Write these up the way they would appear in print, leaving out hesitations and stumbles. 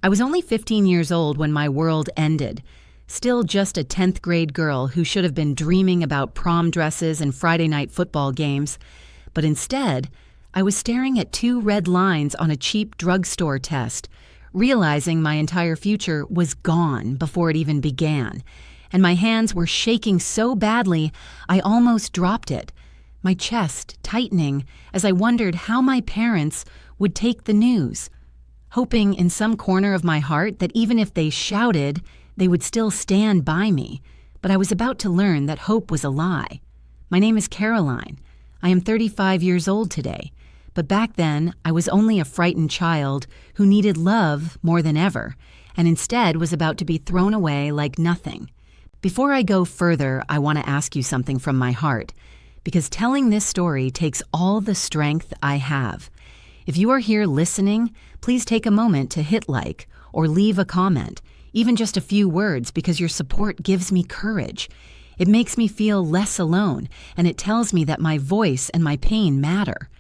I was only 15 years old when my world ended, still just a 10th grade girl who should have been dreaming about prom dresses and Friday night football games. But instead, I was staring at two red lines on a cheap drugstore test, realizing my entire future was gone before it even began, and my hands were shaking so badly I almost dropped it, my chest tightening as I wondered how my parents would take the news, hoping in some corner of my heart that even if they shouted, they would still stand by me. But I was about to learn that hope was a lie. My name is Caroline. I am 35 years old today, but back then I was only a frightened child who needed love more than ever, and instead was about to be thrown away like nothing. Before I go further, I want to ask you something from my heart, because telling this story takes all the strength I have. If you are here listening, please take a moment to hit like or leave a comment, even just a few words, because your support gives me courage. It makes me feel less alone, and it tells me that my voice and my pain matter.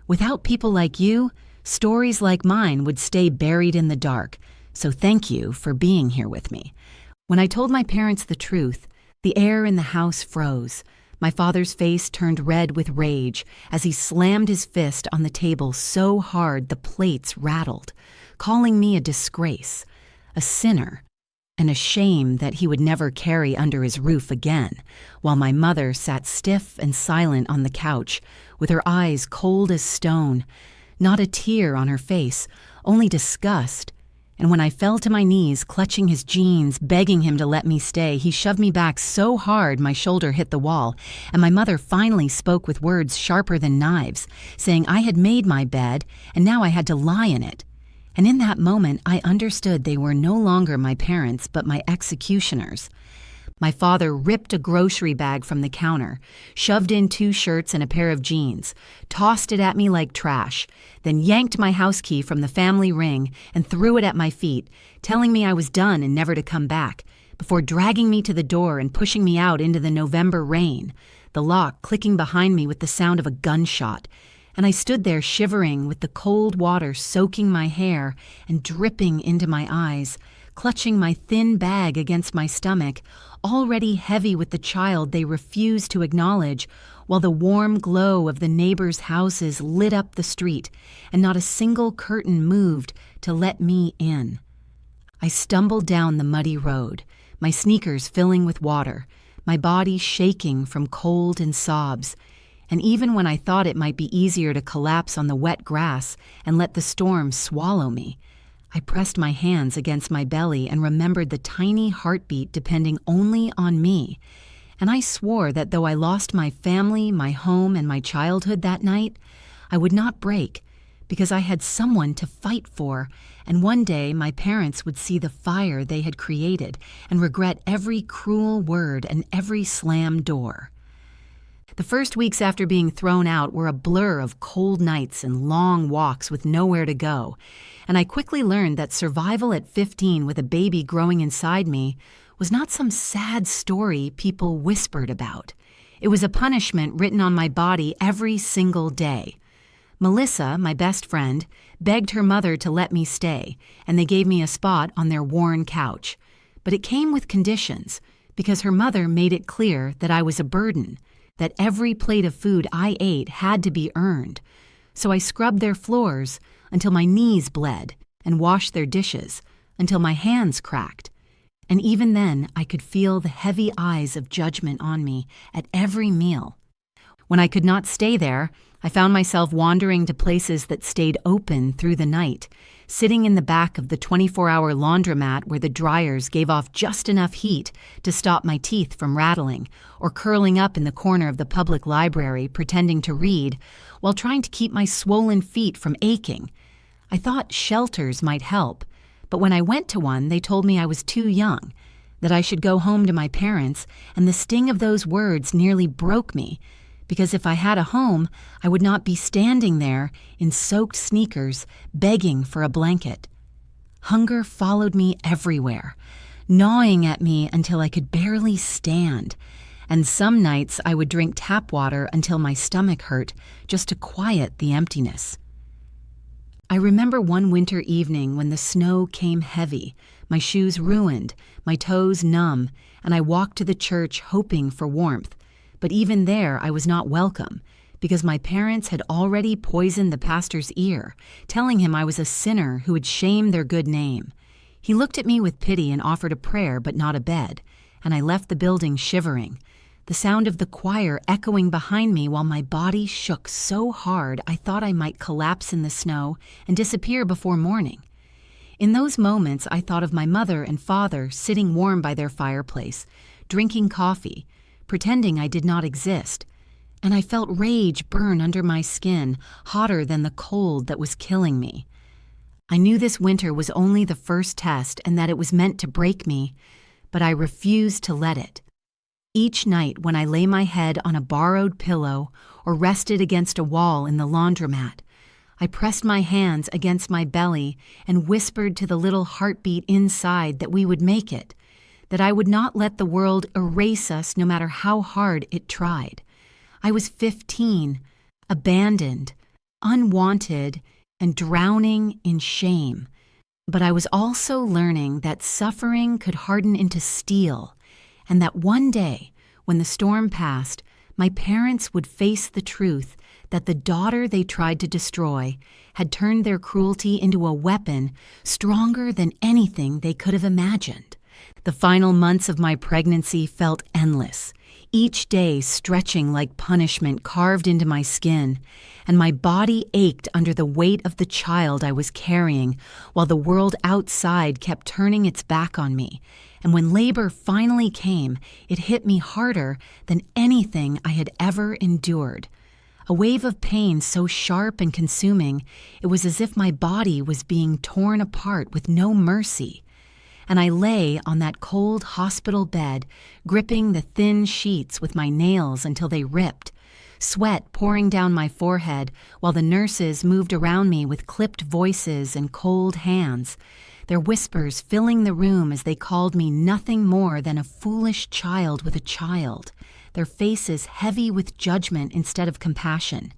Without people like you, stories like mine would stay buried in the dark, so thank you for being here with me. When I told my parents the truth, the air in the house froze. My father's face turned red with rage as he slammed his fist on the table so hard the plates rattled, calling me a disgrace, a sinner, and a shame that he would never carry under his roof again, while my mother sat stiff and silent on the couch, with her eyes cold as stone, not a tear on her face, only disgust. And when I fell to my knees, clutching his jeans, begging him to let me stay, he shoved me back so hard my shoulder hit the wall, and my mother finally spoke with words sharper than knives, saying I had made my bed, and now I had to lie in it. And in that moment, I understood they were no longer my parents, but my executioners. My father ripped a grocery bag from the counter, shoved in 2 shirts and a pair of jeans, tossed it at me like trash, then yanked my house key from the family ring and threw it at my feet, telling me I was done and never to come back, before dragging me to the door and pushing me out into the November rain, the lock clicking behind me with the sound of a gunshot. And I stood there shivering with the cold water soaking my hair and dripping into my eyes, clutching my thin bag against my stomach, already heavy with the child they refused to acknowledge, while the warm glow of the neighbors' houses lit up the street, and not a single curtain moved to let me in. I stumbled down the muddy road, my sneakers filling with water, my body shaking from cold and sobs, and even when I thought it might be easier to collapse on the wet grass and let the storm swallow me, I pressed my hands against my belly and remembered the tiny heartbeat depending only on me, and I swore that though I lost my family, my home, and my childhood that night, I would not break, because I had someone to fight for, and one day my parents would see the fire they had created and regret every cruel word and every slammed door. The first weeks after being thrown out were a blur of cold nights and long walks with nowhere to go, and I quickly learned that survival at 15 with a baby growing inside me was not some sad story people whispered about. It was a punishment written on my body every single day. Melissa, my best friend, begged her mother to let me stay, and they gave me a spot on their worn couch. But it came with conditions, because her mother made it clear that I was a burden, that every plate of food I ate had to be earned. So I scrubbed their floors until my knees bled and washed their dishes until my hands cracked. And even then, I could feel the heavy eyes of judgment on me at every meal. When I could not stay there, I found myself wandering to places that stayed open through the night, sitting in the back of the 24-hour laundromat where the dryers gave off just enough heat to stop my teeth from rattling, or curling up in the corner of the public library pretending to read while trying to keep my swollen feet from aching. I thought shelters might help, but when I went to one, they told me I was too young, that I should go home to my parents, and the sting of those words nearly broke me, because if I had a home, I would not be standing there in soaked sneakers begging for a blanket. Hunger followed me everywhere, gnawing at me until I could barely stand, and some nights I would drink tap water until my stomach hurt just to quiet the emptiness. I remember one winter evening when the snow came heavy, my shoes ruined, my toes numb, and I walked to the church hoping for warmth. But even there I was not welcome, because my parents had already poisoned the pastor's ear, telling him I was a sinner who would shame their good name. He looked at me with pity and offered a prayer but not a bed, and I left the building shivering, the sound of the choir echoing behind me while my body shook so hard I thought I might collapse in the snow and disappear before morning. In those moments I thought of my mother and father sitting warm by their fireplace, drinking coffee, pretending I did not exist, and I felt rage burn under my skin, hotter than the cold that was killing me. I knew this winter was only the first test and that it was meant to break me, but I refused to let it. Each night when I lay my head on a borrowed pillow or rested against a wall in the laundromat, I pressed my hands against my belly and whispered to the little heartbeat inside that we would make it, that I would not let the world erase us no matter how hard it tried. I was 15, abandoned, unwanted, and drowning in shame. But I was also learning that suffering could harden into steel, and that one day, when the storm passed, my parents would face the truth that the daughter they tried to destroy had turned their cruelty into a weapon stronger than anything they could have imagined. The final months of my pregnancy felt endless, each day stretching like punishment carved into my skin, and my body ached under the weight of the child I was carrying while the world outside kept turning its back on me. And when labor finally came, it hit me harder than anything I had ever endured. A wave of pain so sharp and consuming, it was as if my body was being torn apart with no mercy. And I lay on that cold hospital bed, gripping the thin sheets with my nails until they ripped, sweat pouring down my forehead while the nurses moved around me with clipped voices and cold hands, their whispers filling the room as they called me nothing more than a foolish child with a child, their faces heavy with judgment instead of compassion.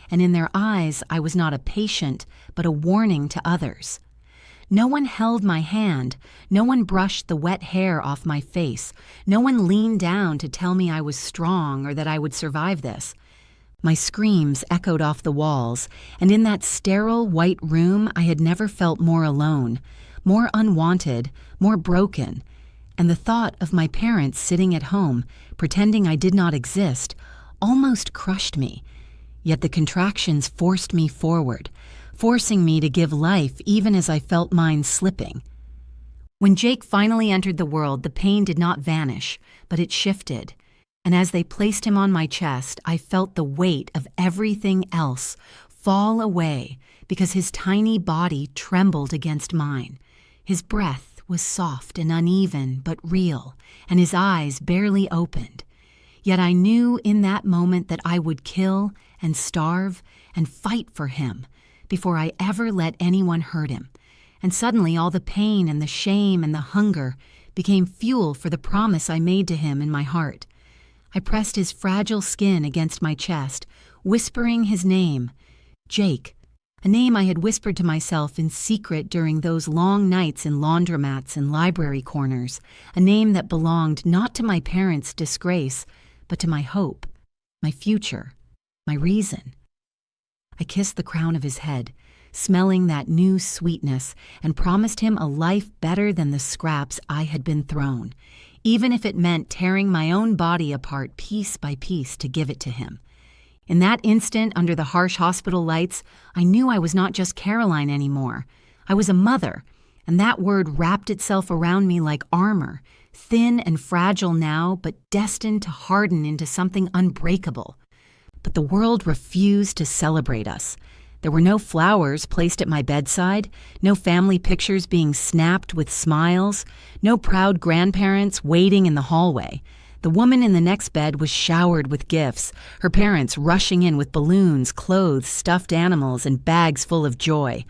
And in their eyes, I was not a patient, but a warning to others. No one held my hand, no one brushed the wet hair off my face, no one leaned down to tell me I was strong or that I would survive this. My screams echoed off the walls, and in that sterile white room I had never felt more alone, more unwanted, more broken, and the thought of my parents sitting at home, pretending I did not exist, almost crushed me. Yet the contractions forced me forward, forcing me to give life even as I felt mine slipping. When Jake finally entered the world, the pain did not vanish, but it shifted, and as they placed him on my chest, I felt the weight of everything else fall away because his tiny body trembled against mine. His breath was soft and uneven but real, and his eyes barely opened. Yet I knew in that moment that I would kill and starve and fight for him before I ever let anyone hurt him. And suddenly all the pain and the shame and the hunger became fuel for the promise I made to him in my heart. I pressed his fragile skin against my chest, whispering his name, Jake, a name I had whispered to myself in secret during those long nights in laundromats and library corners, a name that belonged not to my parents' disgrace, but to my hope, my future, my reason. I kissed the crown of his head, smelling that new sweetness, and promised him a life better than the scraps I had been thrown, even if it meant tearing my own body apart piece by piece to give it to him. In that instant, under the harsh hospital lights, I knew I was not just Caroline anymore. I was a mother, and that word wrapped itself around me like armor, thin and fragile now, but destined to harden into something unbreakable. But the world refused to celebrate us. There were no flowers placed at my bedside, no family pictures being snapped with smiles, no proud grandparents waiting in the hallway. The woman in the next bed was showered with gifts, her parents rushing in with balloons, clothes, stuffed animals, and bags full of joy,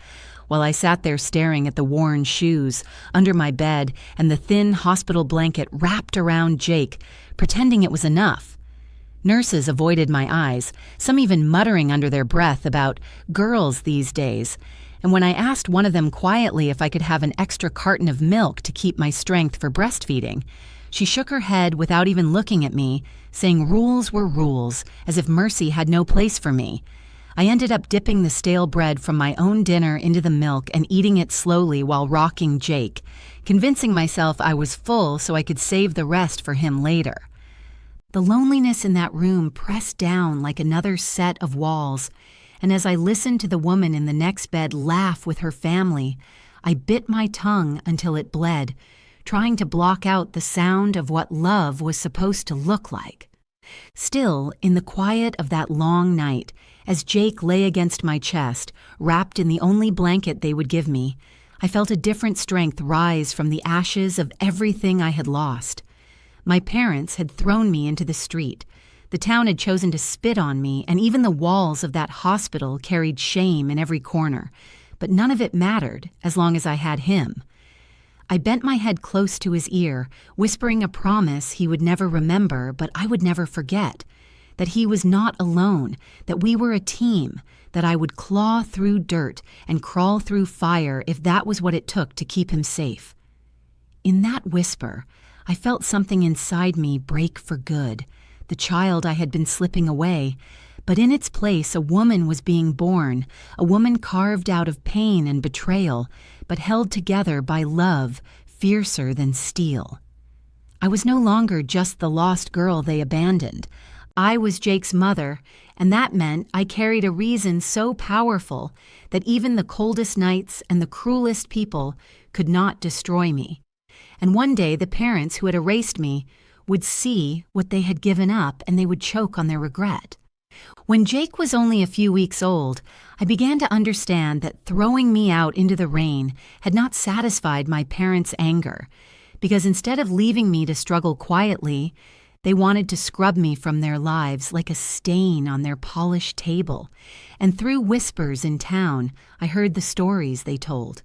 while I sat there staring at the worn shoes under my bed and the thin hospital blanket wrapped around Jake, pretending it was enough. Nurses avoided my eyes, some even muttering under their breath about girls these days, And when I asked one of them quietly if I could have an extra carton of milk to keep my strength for breastfeeding, she shook her head without even looking at me, saying rules were rules, as if mercy had no place for me. I ended up dipping the stale bread from my own dinner into the milk and eating it slowly while rocking Jake, convincing myself I was full so I could save the rest for him later. The loneliness in that room pressed down like another set of walls, and as I listened to the woman in the next bed laugh with her family, I bit my tongue until it bled, trying to block out the sound of what love was supposed to look like. Still, in the quiet of that long night, as Jake lay against my chest, wrapped in the only blanket they would give me, I felt a different strength rise from the ashes of everything I had lost. My parents had thrown me into the street. The town had chosen to spit on me, and even the walls of that hospital carried shame in every corner. But none of it mattered as long as I had him. I bent my head close to his ear, whispering a promise he would never remember, but I would never forget. That he was not alone, that we were a team, that I would claw through dirt and crawl through fire if that was what it took to keep him safe. In that whisper, I felt something inside me break for good, the child I had been slipping away, but in its place a woman was being born, a woman carved out of pain and betrayal, but held together by love fiercer than steel. I was no longer just the lost girl they abandoned. I was Jake's mother, and that meant I carried a reason so powerful that even the coldest nights and the cruelest people could not destroy me. And one day the parents who had erased me would see what they had given up, and they would choke on their regret. When Jake was only a few weeks old, I began to understand that throwing me out into the rain had not satisfied my parents' anger, because instead of leaving me to struggle quietly, they wanted to scrub me from their lives like a stain on their polished table, and through whispers in town, I heard the stories they told.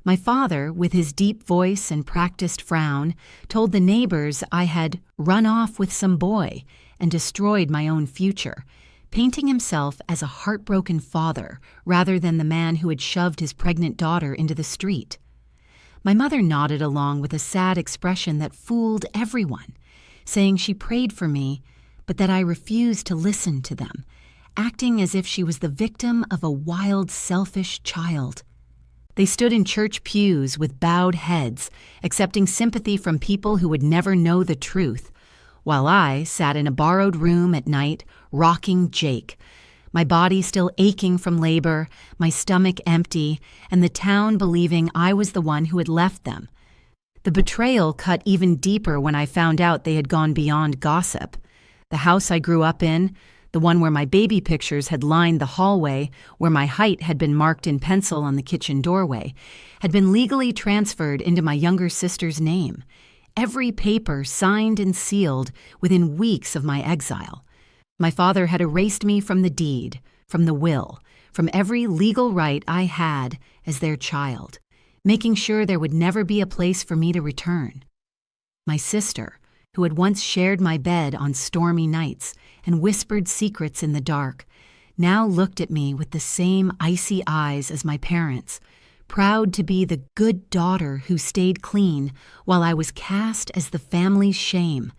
My father, with his deep voice and practiced frown, told the neighbors I had run off with some boy and destroyed my own future, painting himself as a heartbroken father rather than the man who had shoved his pregnant daughter into the street. My mother nodded along with a sad expression that fooled everyone, saying she prayed for me, but that I refused to listen to them, acting as if she was the victim of a wild, selfish child. They stood in church pews with bowed heads, accepting sympathy from people who would never know the truth, while I sat in a borrowed room at night, rocking Jake, my body still aching from labor, my stomach empty, and the town believing I was the one who had left them. The betrayal cut even deeper when I found out they had gone beyond gossip. The house I grew up in, the one where my baby pictures had lined the hallway, where my height had been marked in pencil on the kitchen doorway, had been legally transferred into my younger sister's name. Every paper signed and sealed within weeks of my exile. My father had erased me from the deed, from the will, from every legal right I had as their child, making sure there would never be a place for me to return. My sister, who had once shared my bed on stormy nights and whispered secrets in the dark, now looked at me with the same icy eyes as my parents, proud to be the good daughter who stayed clean while I was cast as the family's shame.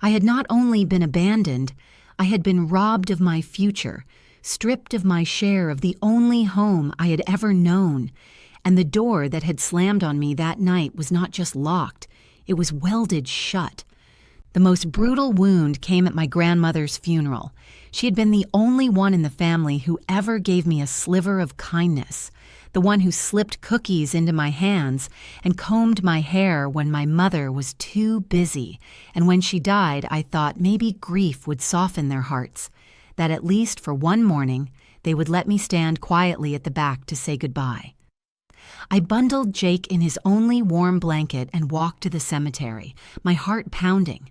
I had not only been abandoned, I had been robbed of my future, stripped of my share of the only home I had ever known, and the door that had slammed on me that night was not just locked, it was welded shut. The most brutal wound came at my grandmother's funeral. She had been the only one in the family who ever gave me a sliver of kindness, the one who slipped cookies into my hands and combed my hair when my mother was too busy, and when she died, I thought maybe grief would soften their hearts, that at least for one morning they would let me stand quietly at the back to say goodbye. I bundled Jake in his only warm blanket and walked to the cemetery, my heart pounding.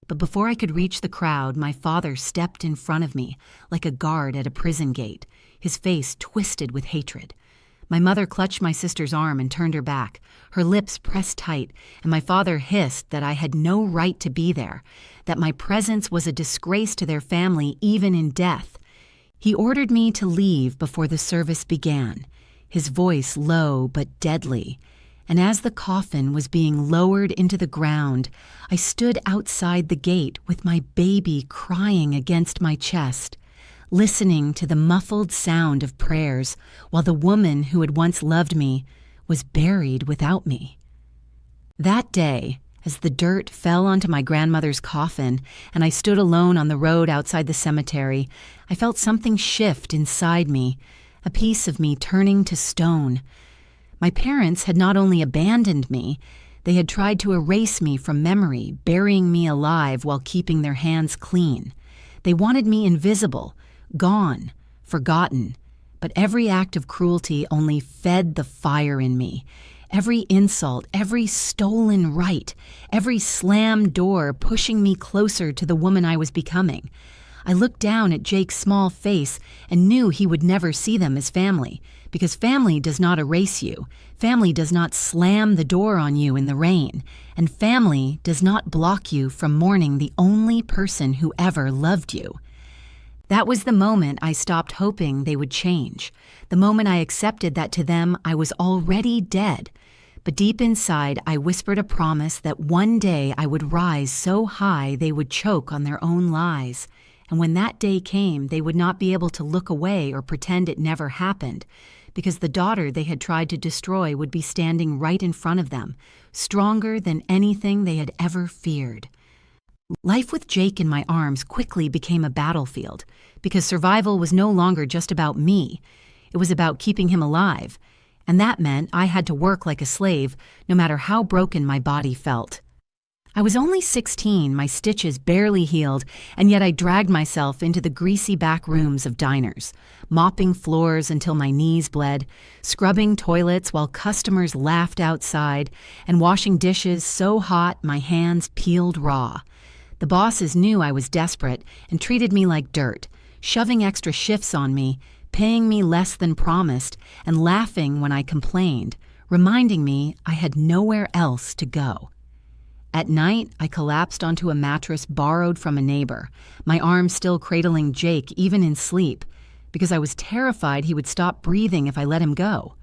But before I could reach the crowd, my father stepped in front of me like a guard at a prison gate, his face twisted with hatred. My mother clutched my sister's arm and turned her back, her lips pressed tight, and my father hissed that I had no right to be there, that my presence was a disgrace to their family even in death. He ordered me to leave before the service began. his voice low but deadly. And as the coffin was being lowered into the ground, I stood outside the gate with my baby crying against my chest, listening to the muffled sound of prayers while the woman who had once loved me was buried without me. That day, as the dirt fell onto my grandmother's coffin and I stood alone on the road outside the cemetery, I felt something shift inside me, a piece of me turning to stone. My parents had not only abandoned me, they had tried to erase me from memory, burying me alive while keeping their hands clean. They wanted me invisible, gone, forgotten, but every act of cruelty only fed the fire in me. Every insult, every stolen right, every slammed door pushing me closer to the woman I was becoming. I looked down at Jake's small face and knew he would never see them as family, because family does not erase you, family does not slam the door on you in the rain, and family does not block you from mourning the only person who ever loved you. That was the moment I stopped hoping they would change, the moment I accepted that to them I was already dead. But deep inside, I whispered a promise that one day I would rise so high they would choke on their own lies. And when that day came, they would not be able to look away or pretend it never happened, because the daughter they had tried to destroy would be standing right in front of them, stronger than anything they had ever feared. Life with Jake in my arms quickly became a battlefield, because survival was no longer just about me. It was about keeping him alive, and that meant I had to work like a slave, no matter how broken my body felt. I was only 16, my stitches barely healed, and yet I dragged myself into the greasy back rooms of diners, mopping floors until my knees bled, scrubbing toilets while customers laughed outside, and washing dishes so hot my hands peeled raw. The bosses knew I was desperate and treated me like dirt, shoving extra shifts on me, paying me less than promised, and laughing when I complained, reminding me I had nowhere else to go. At night, I collapsed onto a mattress borrowed from a neighbor, my arm still cradling Jake even in sleep, because I was terrified he would stop breathing if I let him go.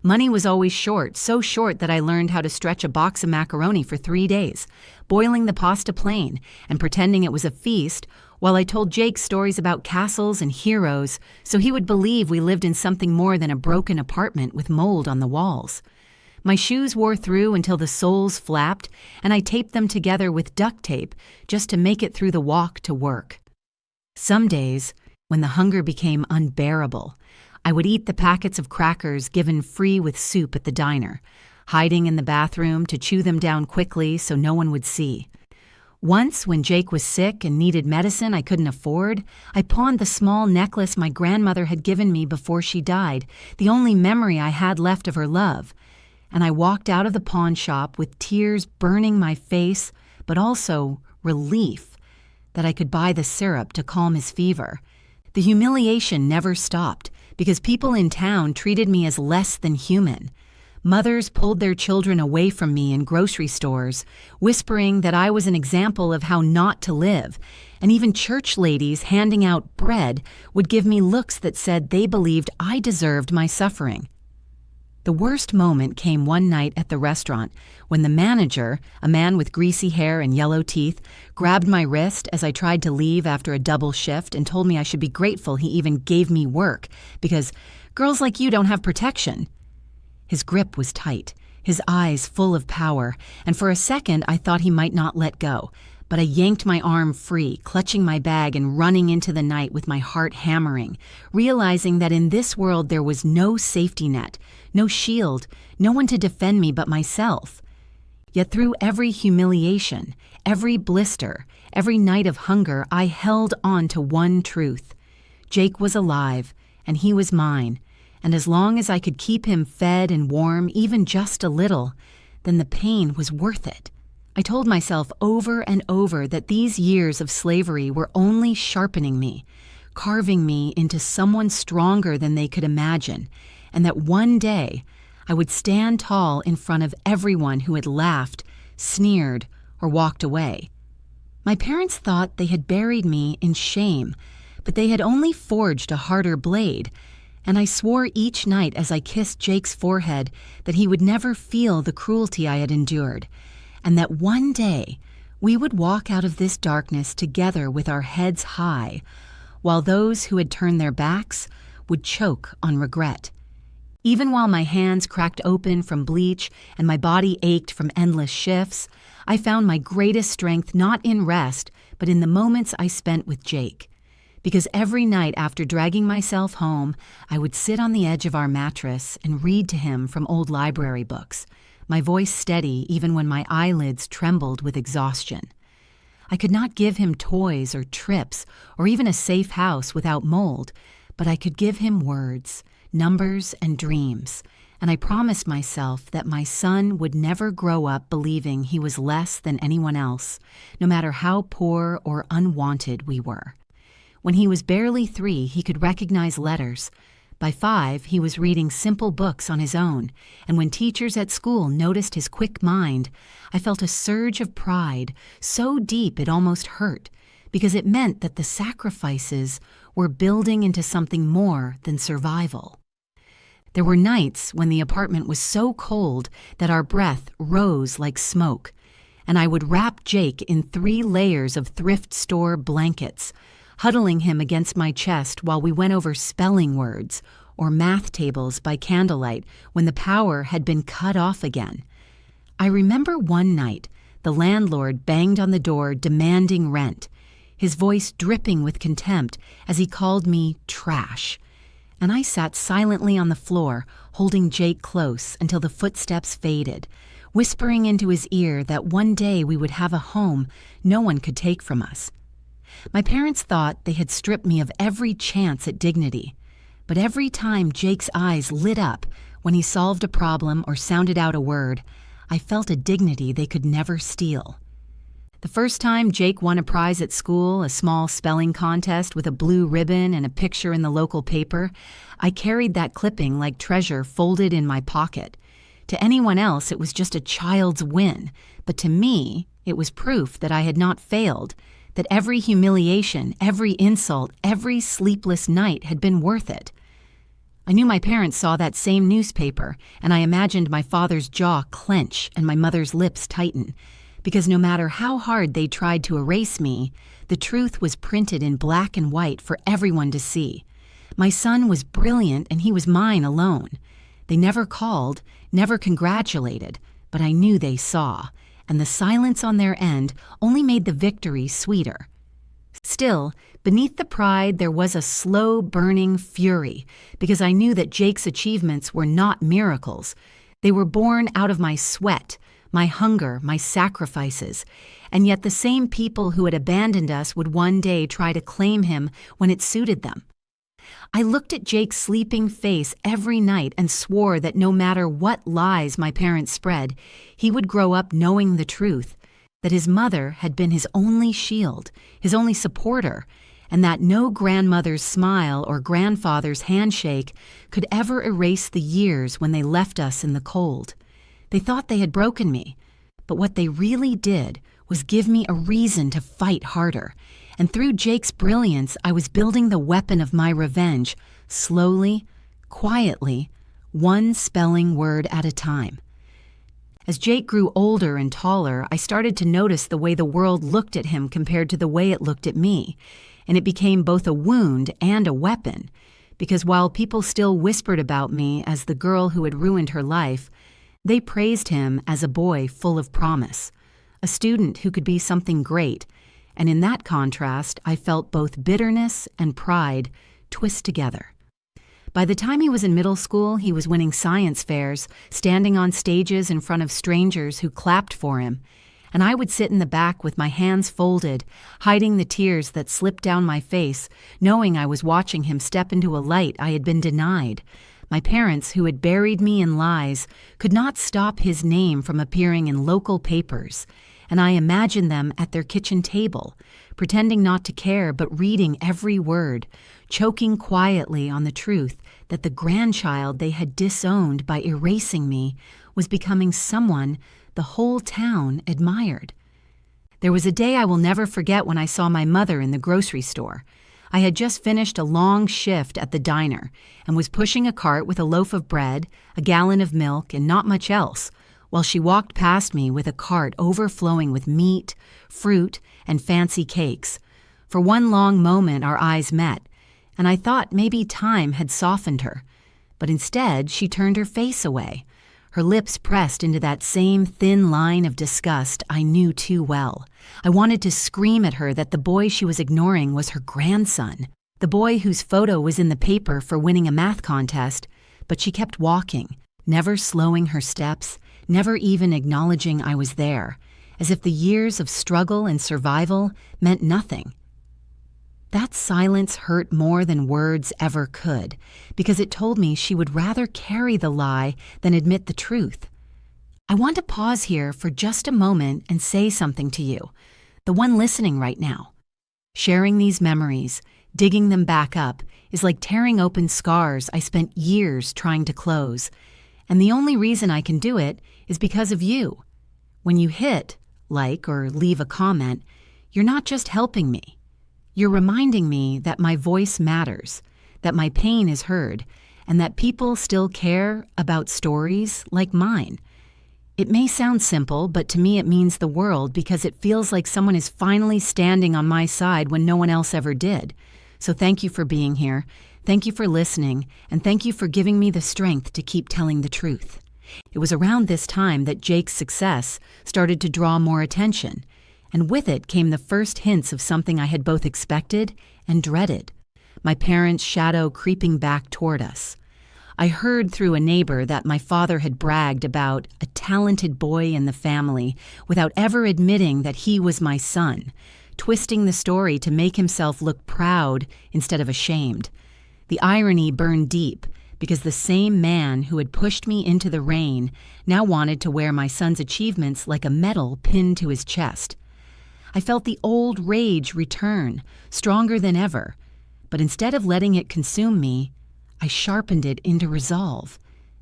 Money was always short, so short that I learned how to stretch a box of macaroni for 3 days, boiling the pasta plain and pretending it was a feast, while I told Jake stories about castles and heroes so he would believe we lived in something more than a broken apartment with mold on the walls. My shoes wore through until the soles flapped, and I taped them together with duct tape just to make it through the walk to work. Some days, when the hunger became unbearable, I would eat the packets of crackers given free with soup at the diner, hiding in the bathroom to chew them down quickly so no one would see. Once, when Jake was sick and needed medicine I couldn't afford, I pawned the small necklace my grandmother had given me before she died, the only memory I had left of her love. And I walked out of the pawn shop with tears burning my face, but also relief that I could buy the syrup to calm his fever. The humiliation never stopped, because people in town treated me as less than human. Mothers pulled their children away from me in grocery stores, whispering that I was an example of how not to live, and even church ladies handing out bread would give me looks that said they believed I deserved my suffering. The worst moment came one night at the restaurant when the manager, a man with greasy hair and yellow teeth, grabbed my wrist as I tried to leave after a double shift and told me I should be grateful he even gave me work because girls like you don't have protection. His grip was tight, his eyes full of power, and for a second I thought he might not let go, but I yanked my arm free, clutching my bag and running into the night with my heart hammering, realizing that in this world there was no safety net, no shield, no one to defend me but myself. Yet through every humiliation, every blister, every night of hunger, I held on to one truth. Jake was alive, and he was mine, and as long as I could keep him fed and warm, even just a little, then the pain was worth it. I told myself over and over that these years of slavery were only sharpening me, carving me into someone stronger than they could imagine, and that one day I would stand tall in front of everyone who had laughed, sneered, or walked away. My parents thought they had buried me in shame, but they had only forged a harder blade, And I swore each night as I kissed Jake's forehead that he would never feel the cruelty I had endured, and that one day we would walk out of this darkness together with our heads high, while those who had turned their backs would choke on regret. Even while my hands cracked open from bleach and my body ached from endless shifts, I found my greatest strength not in rest, but in the moments I spent with Jake. Because every night after dragging myself home, I would sit on the edge of our mattress and read to him from old library books, my voice steady even when my eyelids trembled with exhaustion. I could not give him toys or trips or even a safe house without mold, but I could give him words, numbers, and dreams, and I promised myself that my son would never grow up believing he was less than anyone else, no matter how poor or unwanted we were. When he was barely 3, he could recognize letters. By 5, he was reading simple books on his own, and when teachers at school noticed his quick mind, I felt a surge of pride, so deep it almost hurt, because it meant that the sacrifices were building into something more than survival. There were nights when the apartment was so cold that our breath rose like smoke, and I would wrap Jake in 3 layers of thrift store blankets, huddling him against my chest while we went over spelling words or math tables by candlelight when the power had been cut off again. I remember one night the landlord banged on the door demanding rent, his voice dripping with contempt as he called me trash. And I sat silently on the floor, holding Jake close until the footsteps faded, whispering into his ear that one day we would have a home no one could take from us. My parents thought they had stripped me of every chance at dignity, but every time Jake's eyes lit up when he solved a problem or sounded out a word, I felt a dignity they could never steal. The first time Jake won a prize at school, a small spelling contest with a blue ribbon and a picture in the local paper, I carried that clipping like treasure folded in my pocket. To anyone else, it was just a child's win, but to me, it was proof that I had not failed, that every humiliation, every insult, every sleepless night had been worth it. I knew my parents saw that same newspaper, and I imagined my father's jaw clench and my mother's lips tighten, because no matter how hard they tried to erase me, the truth was printed in black and white for everyone to see. My son was brilliant, and he was mine alone. They never called, never congratulated, but I knew they saw, and the silence on their end only made the victory sweeter. Still, beneath the pride there was a slow-burning fury, because I knew that Jake's achievements were not miracles. They were born out of my sweat, my hunger, my sacrifices, and yet the same people who had abandoned us would one day try to claim him when it suited them. I looked at Jake's sleeping face every night and swore that no matter what lies my parents spread, he would grow up knowing the truth, that his mother had been his only shield, his only supporter, and that no grandmother's smile or grandfather's handshake could ever erase the years when they left us in the cold. They thought they had broken me, but what they really did was give me a reason to fight harder. And through Jake's brilliance, I was building the weapon of my revenge, slowly, quietly, one spelling word at a time. As Jake grew older and taller, I started to notice the way the world looked at him compared to the way it looked at me, and it became both a wound and a weapon, because while people still whispered about me as the girl who had ruined her life, they praised him as a boy full of promise, a student who could be something great, and in that contrast, I felt both bitterness and pride twist together. By the time he was in middle school, he was winning science fairs, standing on stages in front of strangers who clapped for him, and I would sit in the back with my hands folded, hiding the tears that slipped down my face, knowing I was watching him step into a light I had been denied. My parents, who had buried me in lies, could not stop his name from appearing in local papers, and I imagined them at their kitchen table, pretending not to care but reading every word, choking quietly on the truth that the grandchild they had disowned by erasing me was becoming someone the whole town admired. There was a day I will never forget when I saw my mother in the grocery store. I had just finished a long shift at the diner and was pushing a cart with a loaf of bread, a gallon of milk, and not much else, while she walked past me with a cart overflowing with meat, fruit, and fancy cakes. For one long moment our eyes met, and I thought maybe time had softened her. But instead, she turned her face away, her lips pressed into that same thin line of disgust I knew too well. I wanted to scream at her that the boy she was ignoring was her grandson, the boy whose photo was in the paper for winning a math contest, but she kept walking, never slowing her steps, never even acknowledging I was there, as if the years of struggle and survival meant nothing. That silence hurt more than words ever could, because it told me she would rather carry the lie than admit the truth. I want to pause here for just a moment and say something to you, the one listening right now. Sharing these memories, digging them back up, is like tearing open scars I spent years trying to close. And the only reason I can do it is because of you. When you hit, like, or leave a comment, you're not just helping me. You're reminding me that my voice matters, that my pain is heard, and that people still care about stories like mine. It may sound simple, but to me it means the world because it feels like someone is finally standing on my side when no one else ever did. So thank you for being here, thank you for listening, and thank you for giving me the strength to keep telling the truth. It was around this time that Jake's success started to draw more attention, and with it came the first hints of something I had both expected and dreaded, my parents' shadow creeping back toward us. I heard through a neighbor that my father had bragged about a talented boy in the family without ever admitting that he was my son, twisting the story to make himself look proud instead of ashamed. The irony burned deep because the same man who had pushed me into the rain now wanted to wear my son's achievements like a medal pinned to his chest. I felt the old rage return, stronger than ever, but instead of letting it consume me, I sharpened it into resolve,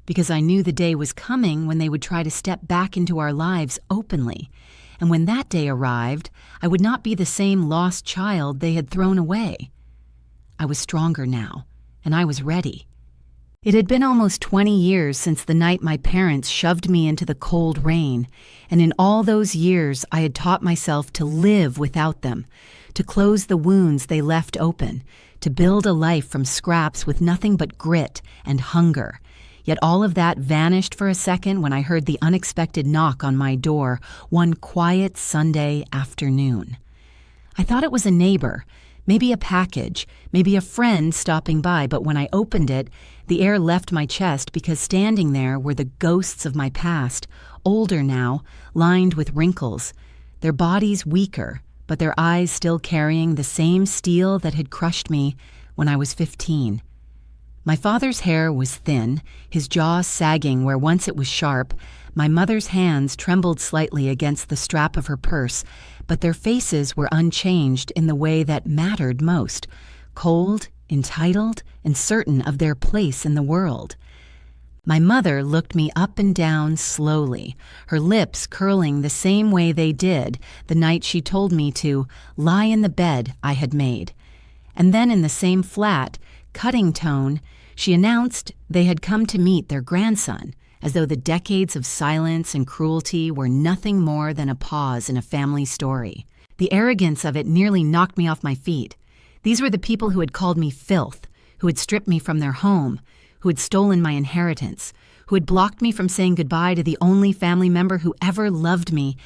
because I knew the day was coming when they would try to step back into our lives openly, and when that day arrived, I would not be the same lost child they had thrown away. I was stronger now, and I was ready. It had been almost 20 years since the night my parents shoved me into the cold rain, and in all those years I had taught myself to live without them, to close the wounds they left open, to build a life from scraps with nothing but grit and hunger. Yet all of that vanished for a second when I heard the unexpected knock on my door one quiet Sunday afternoon. I thought it was a neighbor, maybe a package, maybe a friend stopping by, but when I opened it, the air left my chest because standing there were the ghosts of my past, older now, lined with wrinkles, their bodies weaker, but their eyes still carrying the same steel that had crushed me when I was 15. My father's hair was thin, his jaw sagging where once it was sharp. My mother's hands trembled slightly against the strap of her purse, but their faces were unchanged in the way that mattered most, cold, entitled, and certain of their place in the world. My mother looked me up and down slowly, her lips curling the same way they did the night she told me to lie in the bed I had made. And then in the same flat, cutting tone, she announced they had come to meet their grandson, as though the decades of silence and cruelty were nothing more than a pause in a family story. The arrogance of it nearly knocked me off my feet. These were the people who had called me filth, who had stripped me from their home, who had stolen my inheritance, who had blocked me from saying goodbye to the only family member who ever loved me,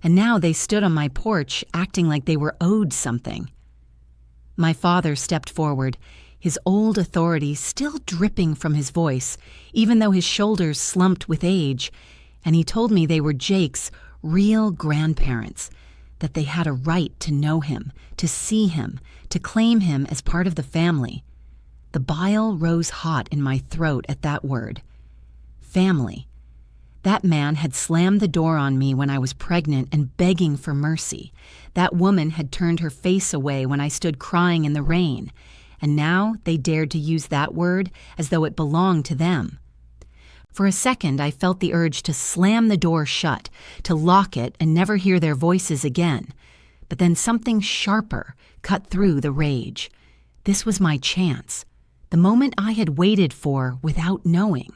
and now they stood on my porch acting like they were owed something. My father stepped forward, his old authority still dripping from his voice, even though his shoulders slumped with age, and he told me they were Jake's real grandparents, that they had a right to know him, to see him, to claim him as part of the family. The bile rose hot in my throat at that word. Family. That man had slammed the door on me when I was pregnant and begging for mercy. That woman had turned her face away when I stood crying in the rain. And now they dared to use that word as though it belonged to them. For a second, I felt the urge to slam the door shut, to lock it and never hear their voices again. But then something sharper cut through the rage. This was my chance, the moment I had waited for without knowing,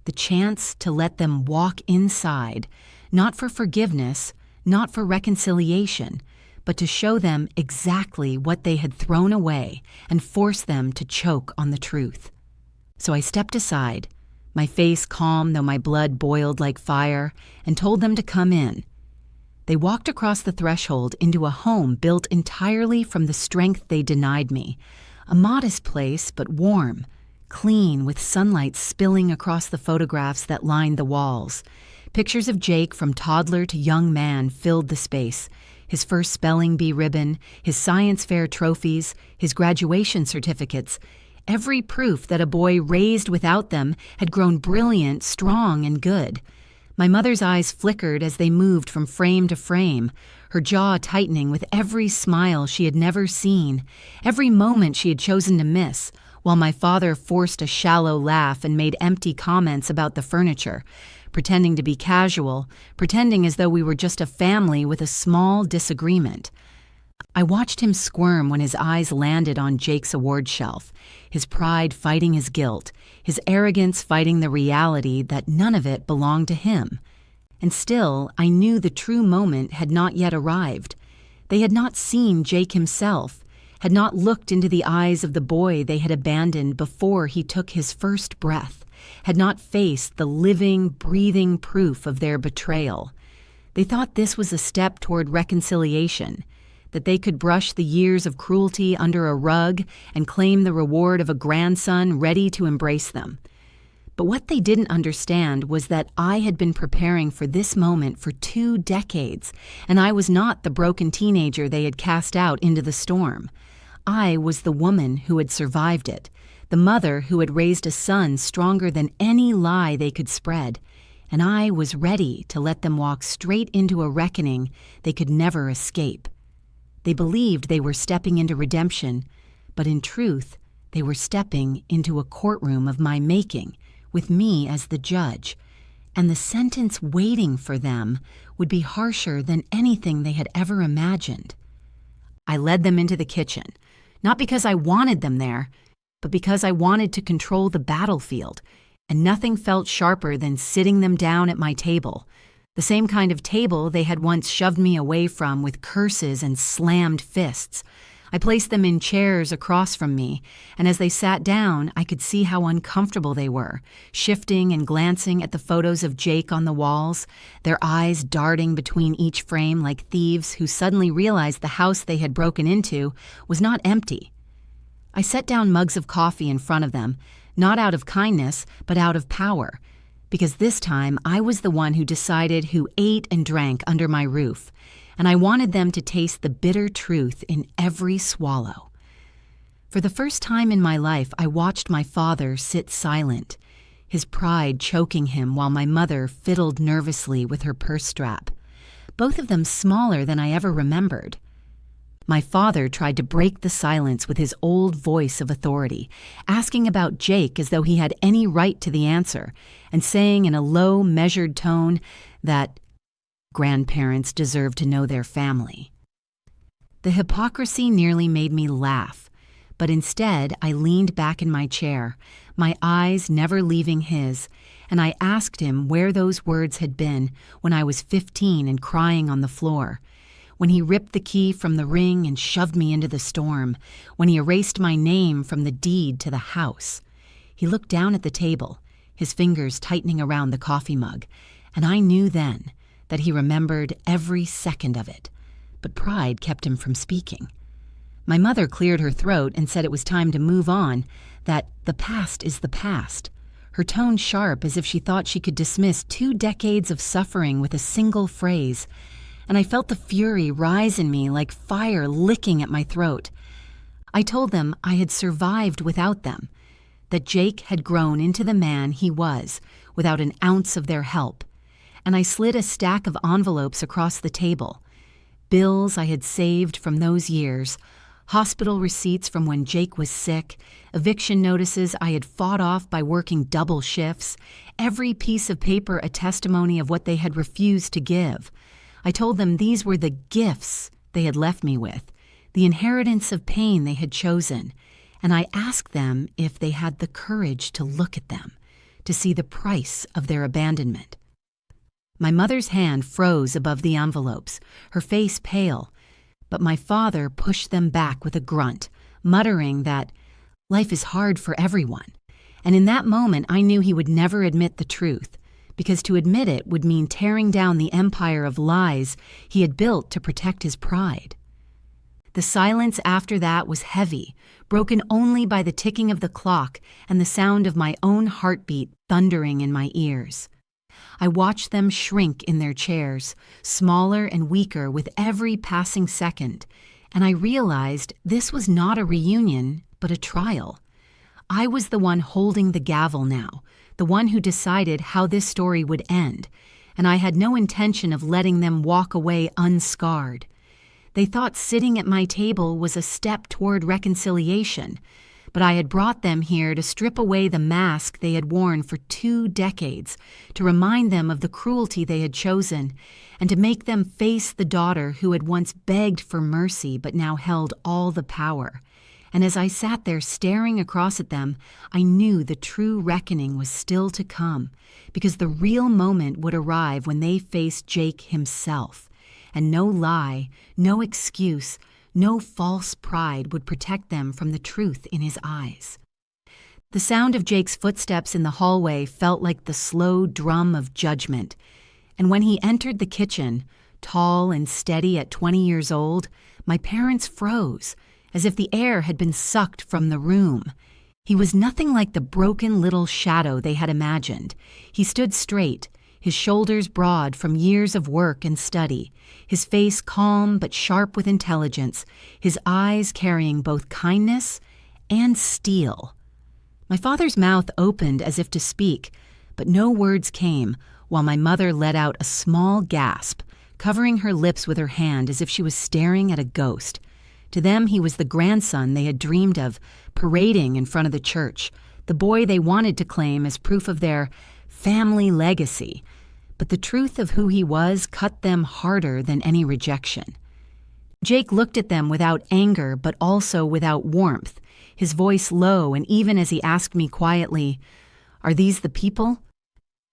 the chance to let them walk inside, not for forgiveness, not for reconciliation, but to show them exactly what they had thrown away and force them to choke on the truth. So I stepped aside, my face calm though my blood boiled like fire, and told them to come in. They walked across the threshold into a home built entirely from the strength they denied me, a modest place but warm, clean with sunlight spilling across the photographs that lined the walls. Pictures of Jake from toddler to young man filled the space. His first spelling bee ribbon, his science fair trophies, his graduation certificates, every proof that a boy raised without them had grown brilliant, strong, and good. My mother's eyes flickered as they moved from frame to frame, her jaw tightening with every smile she had never seen, every moment she had chosen to miss, while my father forced a shallow laugh and made empty comments about the furniture, pretending to be casual, pretending as though we were just a family with a small disagreement. I watched him squirm when his eyes landed on Jake's award shelf, his pride fighting his guilt, his arrogance fighting the reality that none of it belonged to him. And still, I knew the true moment had not yet arrived. They had not seen Jake himself, had not looked into the eyes of the boy they had abandoned before he took his first breath, had not faced the living, breathing proof of their betrayal. They thought this was a step toward reconciliation, that they could brush the years of cruelty under a rug and claim the reward of a grandson ready to embrace them. But what they didn't understand was that I had been preparing for this moment for 2 decades, and I was not the broken teenager they had cast out into the storm. I was the woman who had survived it, the mother who had raised a son stronger than any lie they could spread, and I was ready to let them walk straight into a reckoning they could never escape. They believed they were stepping into redemption, but in truth, they were stepping into a courtroom of my making, with me as the judge, and the sentence waiting for them would be harsher than anything they had ever imagined. I led them into the kitchen, not because I wanted them there, but because I wanted to control the battlefield, and nothing felt sharper than sitting them down at my table, the same kind of table they had once shoved me away from with curses and slammed fists. I placed them in chairs across from me, and as they sat down, I could see how uncomfortable they were, shifting and glancing at the photos of Jake on the walls, their eyes darting between each frame like thieves who suddenly realized the house they had broken into was not empty. I set down mugs of coffee in front of them, not out of kindness, but out of power, because this time I was the one who decided who ate and drank under my roof, and I wanted them to taste the bitter truth in every swallow. For the first time in my life, I watched my father sit silent, his pride choking him while my mother fiddled nervously with her purse strap, both of them smaller than I ever remembered. My father tried to break the silence with his old voice of authority, asking about Jake as though he had any right to the answer, and saying in a low, measured tone that grandparents deserve to know their family. The hypocrisy nearly made me laugh, but instead I leaned back in my chair, my eyes never leaving his, and I asked him where those words had been when I was 15 and crying on the floor, when he ripped the key from the ring and shoved me into the storm, when he erased my name from the deed to the house. He looked down at the table, his fingers tightening around the coffee mug, and I knew then that he remembered every second of it, but pride kept him from speaking. My mother cleared her throat and said it was time to move on, that the past is the past, her tone sharp as if she thought she could dismiss 2 decades of suffering with a single phrase, and I felt the fury rise in me like fire licking at my throat. I told them I had survived without them, that Jake had grown into the man he was without an ounce of their help, and I slid a stack of envelopes across the table, bills I had saved from those years, hospital receipts from when Jake was sick, eviction notices I had fought off by working double shifts, every piece of paper a testimony of what they had refused to give. I told them these were the gifts they had left me with, the inheritance of pain they had chosen, and I asked them if they had the courage to look at them, to see the price of their abandonment. My mother's hand froze above the envelopes, her face pale, but my father pushed them back with a grunt, muttering that life is hard for everyone. And in that moment, I knew he would never admit the truth, because to admit it would mean tearing down the empire of lies he had built to protect his pride. The silence after that was heavy, broken only by the ticking of the clock and the sound of my own heartbeat thundering in my ears. I watched them shrink in their chairs, smaller and weaker with every passing second, and I realized this was not a reunion, but a trial. I was the one holding the gavel now, the one who decided how this story would end, and I had no intention of letting them walk away unscarred. They thought sitting at my table was a step toward reconciliation, but I had brought them here to strip away the mask they had worn for 2 decades, to remind them of the cruelty they had chosen, and to make them face the daughter who had once begged for mercy but now held all the power. And as I sat there staring across at them, I knew the true reckoning was still to come, because the real moment would arrive when they faced Jake himself, and no lie, no excuse, no false pride would protect them from the truth in his eyes. The sound of Jake's footsteps in the hallway felt like the slow drum of judgment, and when he entered the kitchen, tall and steady at 20 years old, my parents froze, as if the air had been sucked from the room. He was nothing like the broken little shadow they had imagined. He stood straight, his shoulders broad from years of work and study, his face calm but sharp with intelligence, his eyes carrying both kindness and steel. My father's mouth opened as if to speak, but no words came, while my mother let out a small gasp, covering her lips with her hand as if she was staring at a ghost. To them, he was the grandson they had dreamed of, parading in front of the church, the boy they wanted to claim as proof of their family legacy. But the truth of who he was cut them harder than any rejection. Jake looked at them without anger, but also without warmth, his voice low, and even as he asked me quietly, "Are these the people?"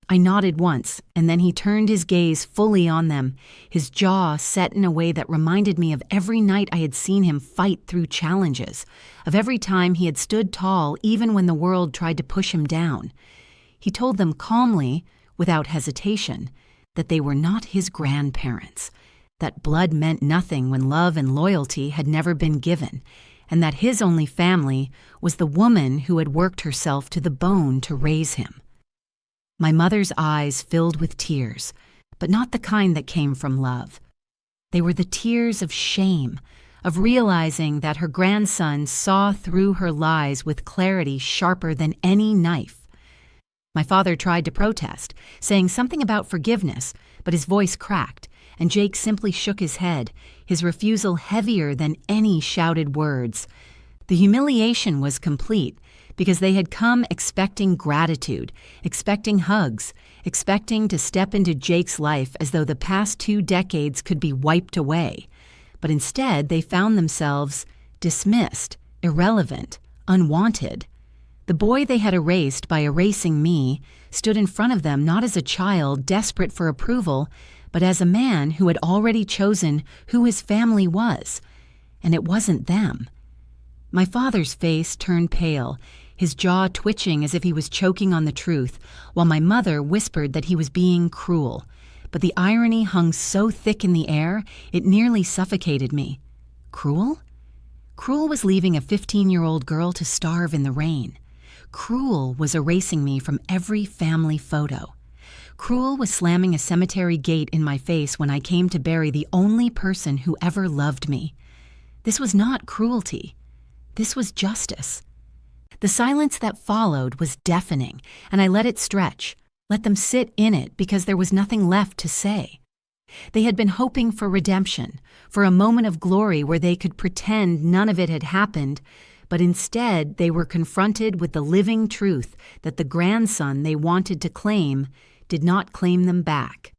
I nodded once, and then he turned his gaze fully on them, his jaw set in a way that reminded me of every night I had seen him fight through challenges, of every time he had stood tall even when the world tried to push him down. He told them calmly, without hesitation, that they were not his grandparents, that blood meant nothing when love and loyalty had never been given, and that his only family was the woman who had worked herself to the bone to raise him. My mother's eyes filled with tears, but not the kind that came from love. They were the tears of shame, of realizing that her grandson saw through her lies with clarity sharper than any knife. My father tried to protest, saying something about forgiveness, but his voice cracked, and Jake simply shook his head, his refusal heavier than any shouted words. The humiliation was complete, because they had come expecting gratitude, expecting hugs, expecting to step into Jake's life as though the past 2 decades could be wiped away. But instead, they found themselves dismissed, irrelevant, unwanted. The boy they had erased by erasing me stood in front of them not as a child desperate for approval, but as a man who had already chosen who his family was. And it wasn't them. My father's face turned pale, his jaw twitching as if he was choking on the truth, while my mother whispered that he was being cruel. But the irony hung so thick in the air, it nearly suffocated me. Cruel? Cruel was leaving a 15-year-old girl to starve in the rain. Cruel was erasing me from every family photo. Cruel was slamming a cemetery gate in my face when I came to bury the only person who ever loved me. This was not cruelty. This was justice. The silence that followed was deafening, and I let it stretch, let them sit in it because there was nothing left to say. They had been hoping for redemption, for a moment of glory where they could pretend none of it had happened, but instead they were confronted with the living truth that the grandson they wanted to claim did not claim them back.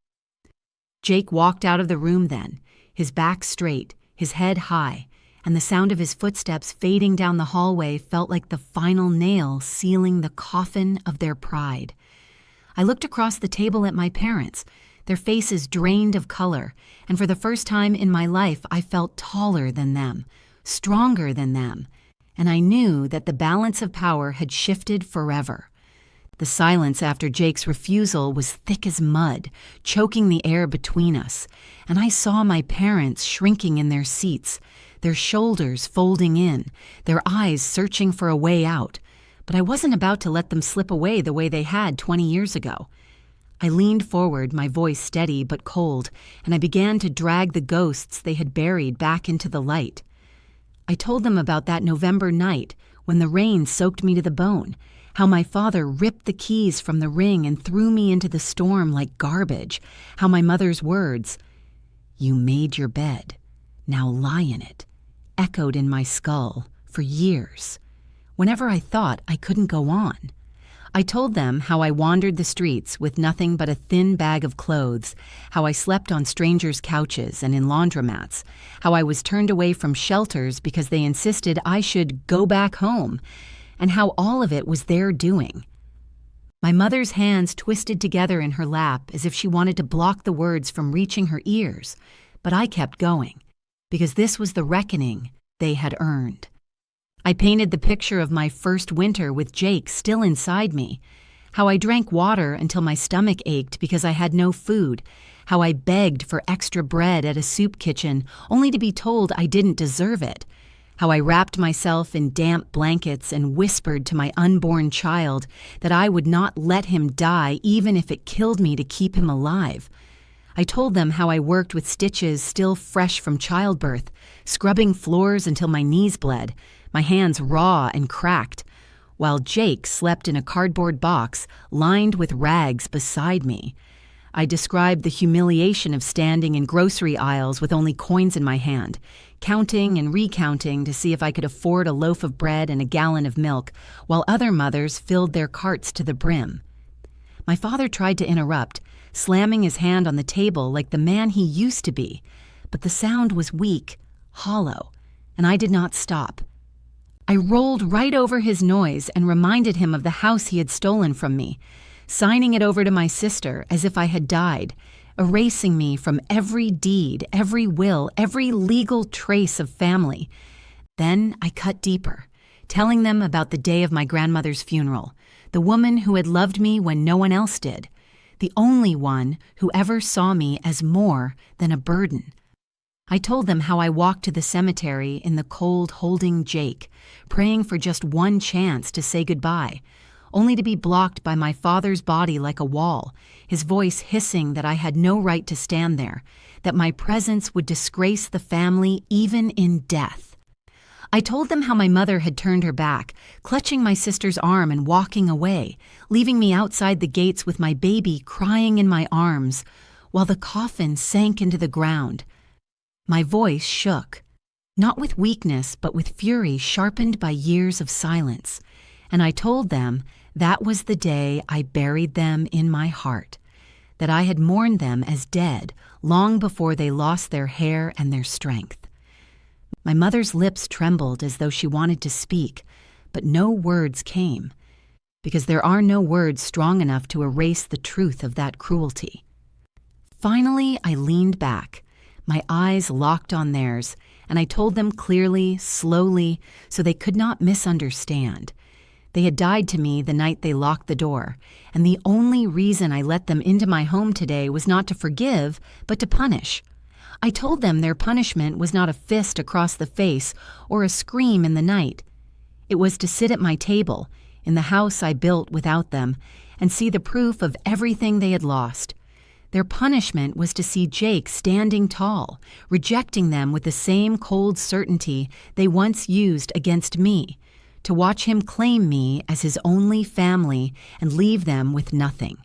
Jake walked out of the room then, his back straight, his head high, and the sound of his footsteps fading down the hallway felt like the final nail sealing the coffin of their pride. I looked across the table at my parents, their faces drained of color, and for the first time in my life I felt taller than them, stronger than them, and I knew that the balance of power had shifted forever. The silence after Jake's refusal was thick as mud, choking the air between us, and I saw my parents shrinking in their seats, their shoulders folding in, their eyes searching for a way out, but I wasn't about to let them slip away the way they had 20 years ago. I leaned forward, my voice steady but cold, and I began to drag the ghosts they had buried back into the light. I told them about that November night when the rain soaked me to the bone, how my father ripped the keys from the ring and threw me into the storm like garbage, how my mother's words, "You made your bed, now lie in it," echoed in my skull for years, whenever I thought I couldn't go on. I told them how I wandered the streets with nothing but a thin bag of clothes, how I slept on strangers' couches and in laundromats, how I was turned away from shelters because they insisted I should go back home, and how all of it was their doing. My mother's hands twisted together in her lap as if she wanted to block the words from reaching her ears, but I kept going, because this was the reckoning they had earned. I painted the picture of my first winter with Jake still inside me, how I drank water until my stomach ached because I had no food, how I begged for extra bread at a soup kitchen only to be told I didn't deserve it, how I wrapped myself in damp blankets and whispered to my unborn child that I would not let him die even if it killed me to keep him alive. I told them how I worked with stitches still fresh from childbirth, scrubbing floors until my knees bled, my hands raw and cracked, while Jake slept in a cardboard box lined with rags beside me. I described the humiliation of standing in grocery aisles with only coins in my hand, counting and recounting to see if I could afford a loaf of bread and a gallon of milk, while other mothers filled their carts to the brim. My father tried to interrupt, slamming his hand on the table like the man he used to be, but the sound was weak, hollow, and I did not stop. I rolled right over his noise and reminded him of the house he had stolen from me, signing it over to my sister as if I had died, erasing me from every deed, every will, every legal trace of family. Then I cut deeper, telling them about the day of my grandmother's funeral, the woman who had loved me when no one else did, the only one who ever saw me as more than a burden. I told them how I walked to the cemetery in the cold holding Jake, praying for just one chance to say goodbye, only to be blocked by my father's body like a wall, his voice hissing that I had no right to stand there, that my presence would disgrace the family even in death. I told them how my mother had turned her back, clutching my sister's arm and walking away, leaving me outside the gates with my baby crying in my arms, while the coffin sank into the ground. My voice shook, not with weakness but with fury sharpened by years of silence, and I told them that was the day I buried them in my heart, that I had mourned them as dead long before they lost their hair and their strength. My mother's lips trembled as though she wanted to speak, but no words came, because there are no words strong enough to erase the truth of that cruelty. Finally, I leaned back, my eyes locked on theirs, and I told them clearly, slowly, so they could not misunderstand. They had died to me the night they locked the door, and the only reason I let them into my home today was not to forgive, but to punish. I told them their punishment was not a fist across the face or a scream in the night. It was to sit at my table, in the house I built without them, and see the proof of everything they had lost. Their punishment was to see Jake standing tall, rejecting them with the same cold certainty they once used against me, to watch him claim me as his only family and leave them with nothing.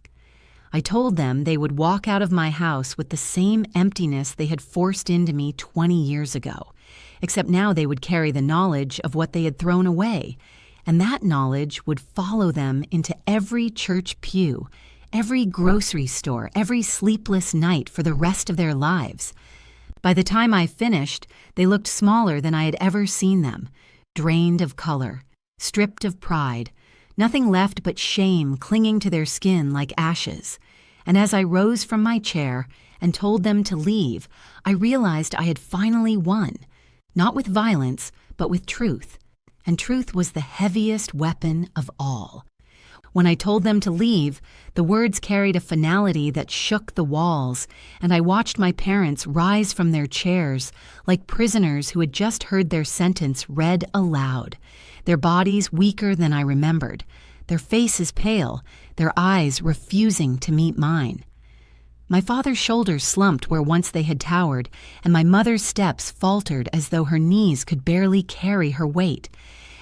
I told them they would walk out of my house with the same emptiness they had forced into me 20 years ago, except now they would carry the knowledge of what they had thrown away, and that knowledge would follow them into every church pew, every grocery store, every sleepless night for the rest of their lives. By the time I finished, they looked smaller than I had ever seen them, drained of color, stripped of pride, nothing left but shame clinging to their skin like ashes. And as I rose from my chair and told them to leave, I realized I had finally won, not with violence, but with truth. And truth was the heaviest weapon of all. When I told them to leave, the words carried a finality that shook the walls, and I watched my parents rise from their chairs like prisoners who had just heard their sentence read aloud, their bodies weaker than I remembered, their faces pale, their eyes refusing to meet mine. My father's shoulders slumped where once they had towered, and my mother's steps faltered as though her knees could barely carry her weight.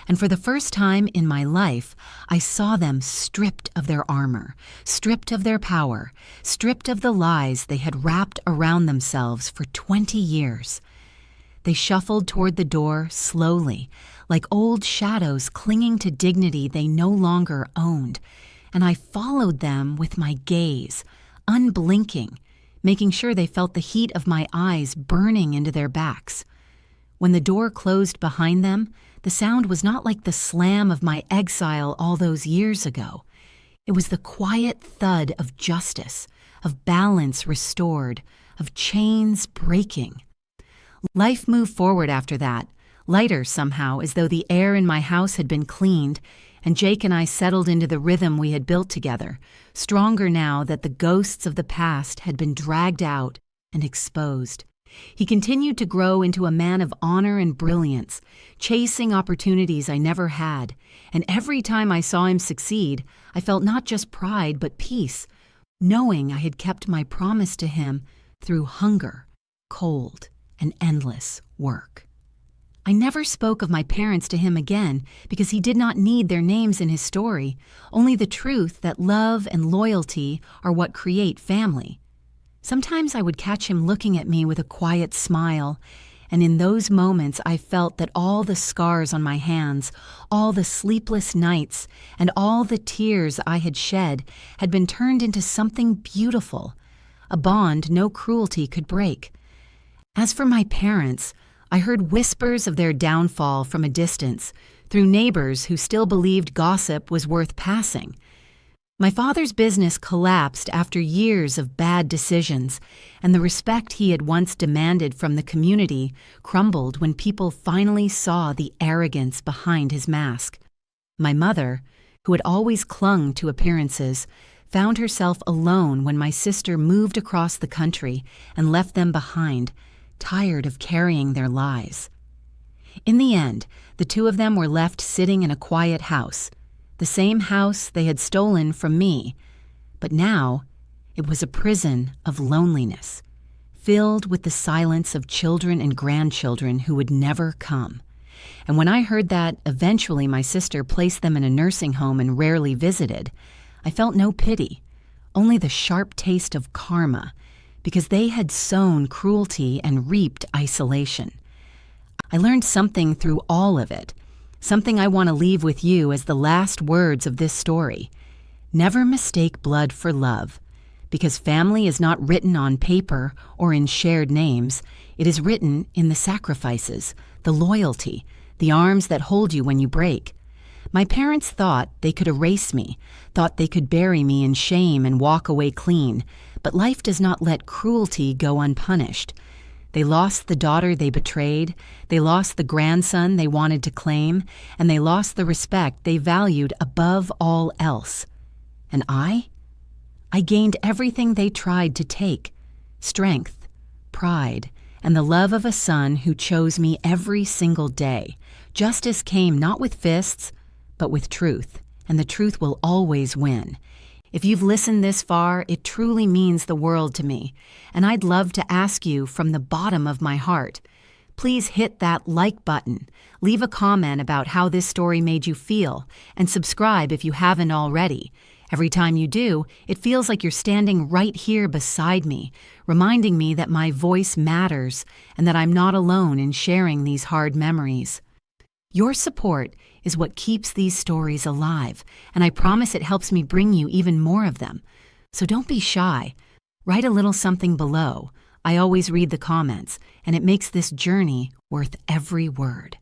And for the first time in my life, I saw them stripped of their armor, stripped of their power, stripped of the lies they had wrapped around themselves for 20 years. They shuffled toward the door slowly, like old shadows clinging to dignity they no longer owned, and I followed them with my gaze, unblinking, making sure they felt the heat of my eyes burning into their backs. When the door closed behind them, the sound was not like the slam of my exile all those years ago. It was the quiet thud of justice, of balance restored, of chains breaking. Life moved forward after that, lighter somehow, as though the air in my house had been cleaned, and Jake and I settled into the rhythm we had built together, stronger now that the ghosts of the past had been dragged out and exposed. He continued to grow into a man of honor and brilliance, chasing opportunities I never had, and every time I saw him succeed, I felt not just pride but peace, knowing I had kept my promise to him through hunger, cold, and endless work. I never spoke of my parents to him again because he did not need their names in his story, only the truth that love and loyalty are what create family. Sometimes I would catch him looking at me with a quiet smile, and in those moments I felt that all the scars on my hands, all the sleepless nights, and all the tears I had shed had been turned into something beautiful, a bond no cruelty could break. As for my parents, I heard whispers of their downfall from a distance, through neighbors who still believed gossip was worth passing. My father's business collapsed after years of bad decisions, and the respect he had once demanded from the community crumbled when people finally saw the arrogance behind his mask. My mother, who had always clung to appearances, found herself alone when my sister moved across the country and left them behind, tired of carrying their lies. In the end, the two of them were left sitting in a quiet house, the same house they had stolen from me, but now it was a prison of loneliness, filled with the silence of children and grandchildren who would never come. And when I heard that eventually my sister placed them in a nursing home and rarely visited, I felt no pity, only the sharp taste of karma, because they had sown cruelty and reaped isolation. I learned something through all of it, something I want to leave with you as the last words of this story. Never mistake blood for love, because family is not written on paper or in shared names. It is written in the sacrifices, the loyalty, the arms that hold you when you break. My parents thought they could erase me, thought they could bury me in shame and walk away clean, but life does not let cruelty go unpunished. They lost the daughter they betrayed, they lost the grandson they wanted to claim, and they lost the respect they valued above all else. And I gained everything they tried to take: strength, pride, and the love of a son who chose me every single day. Justice came not with fists, but with truth, and the truth will always win. If you've listened this far, it truly means the world to me, and I'd love to ask you from the bottom of my heart, please hit that like button, leave a comment about how this story made you feel, and subscribe if you haven't already. Every time you do, it feels like you're standing right here beside me, reminding me that my voice matters and that I'm not alone in sharing these hard memories. Your support is what keeps these stories alive, and I promise it helps me bring you even more of them. So don't be shy. Write a little something below, I always read the comments, and it makes this journey worth every word.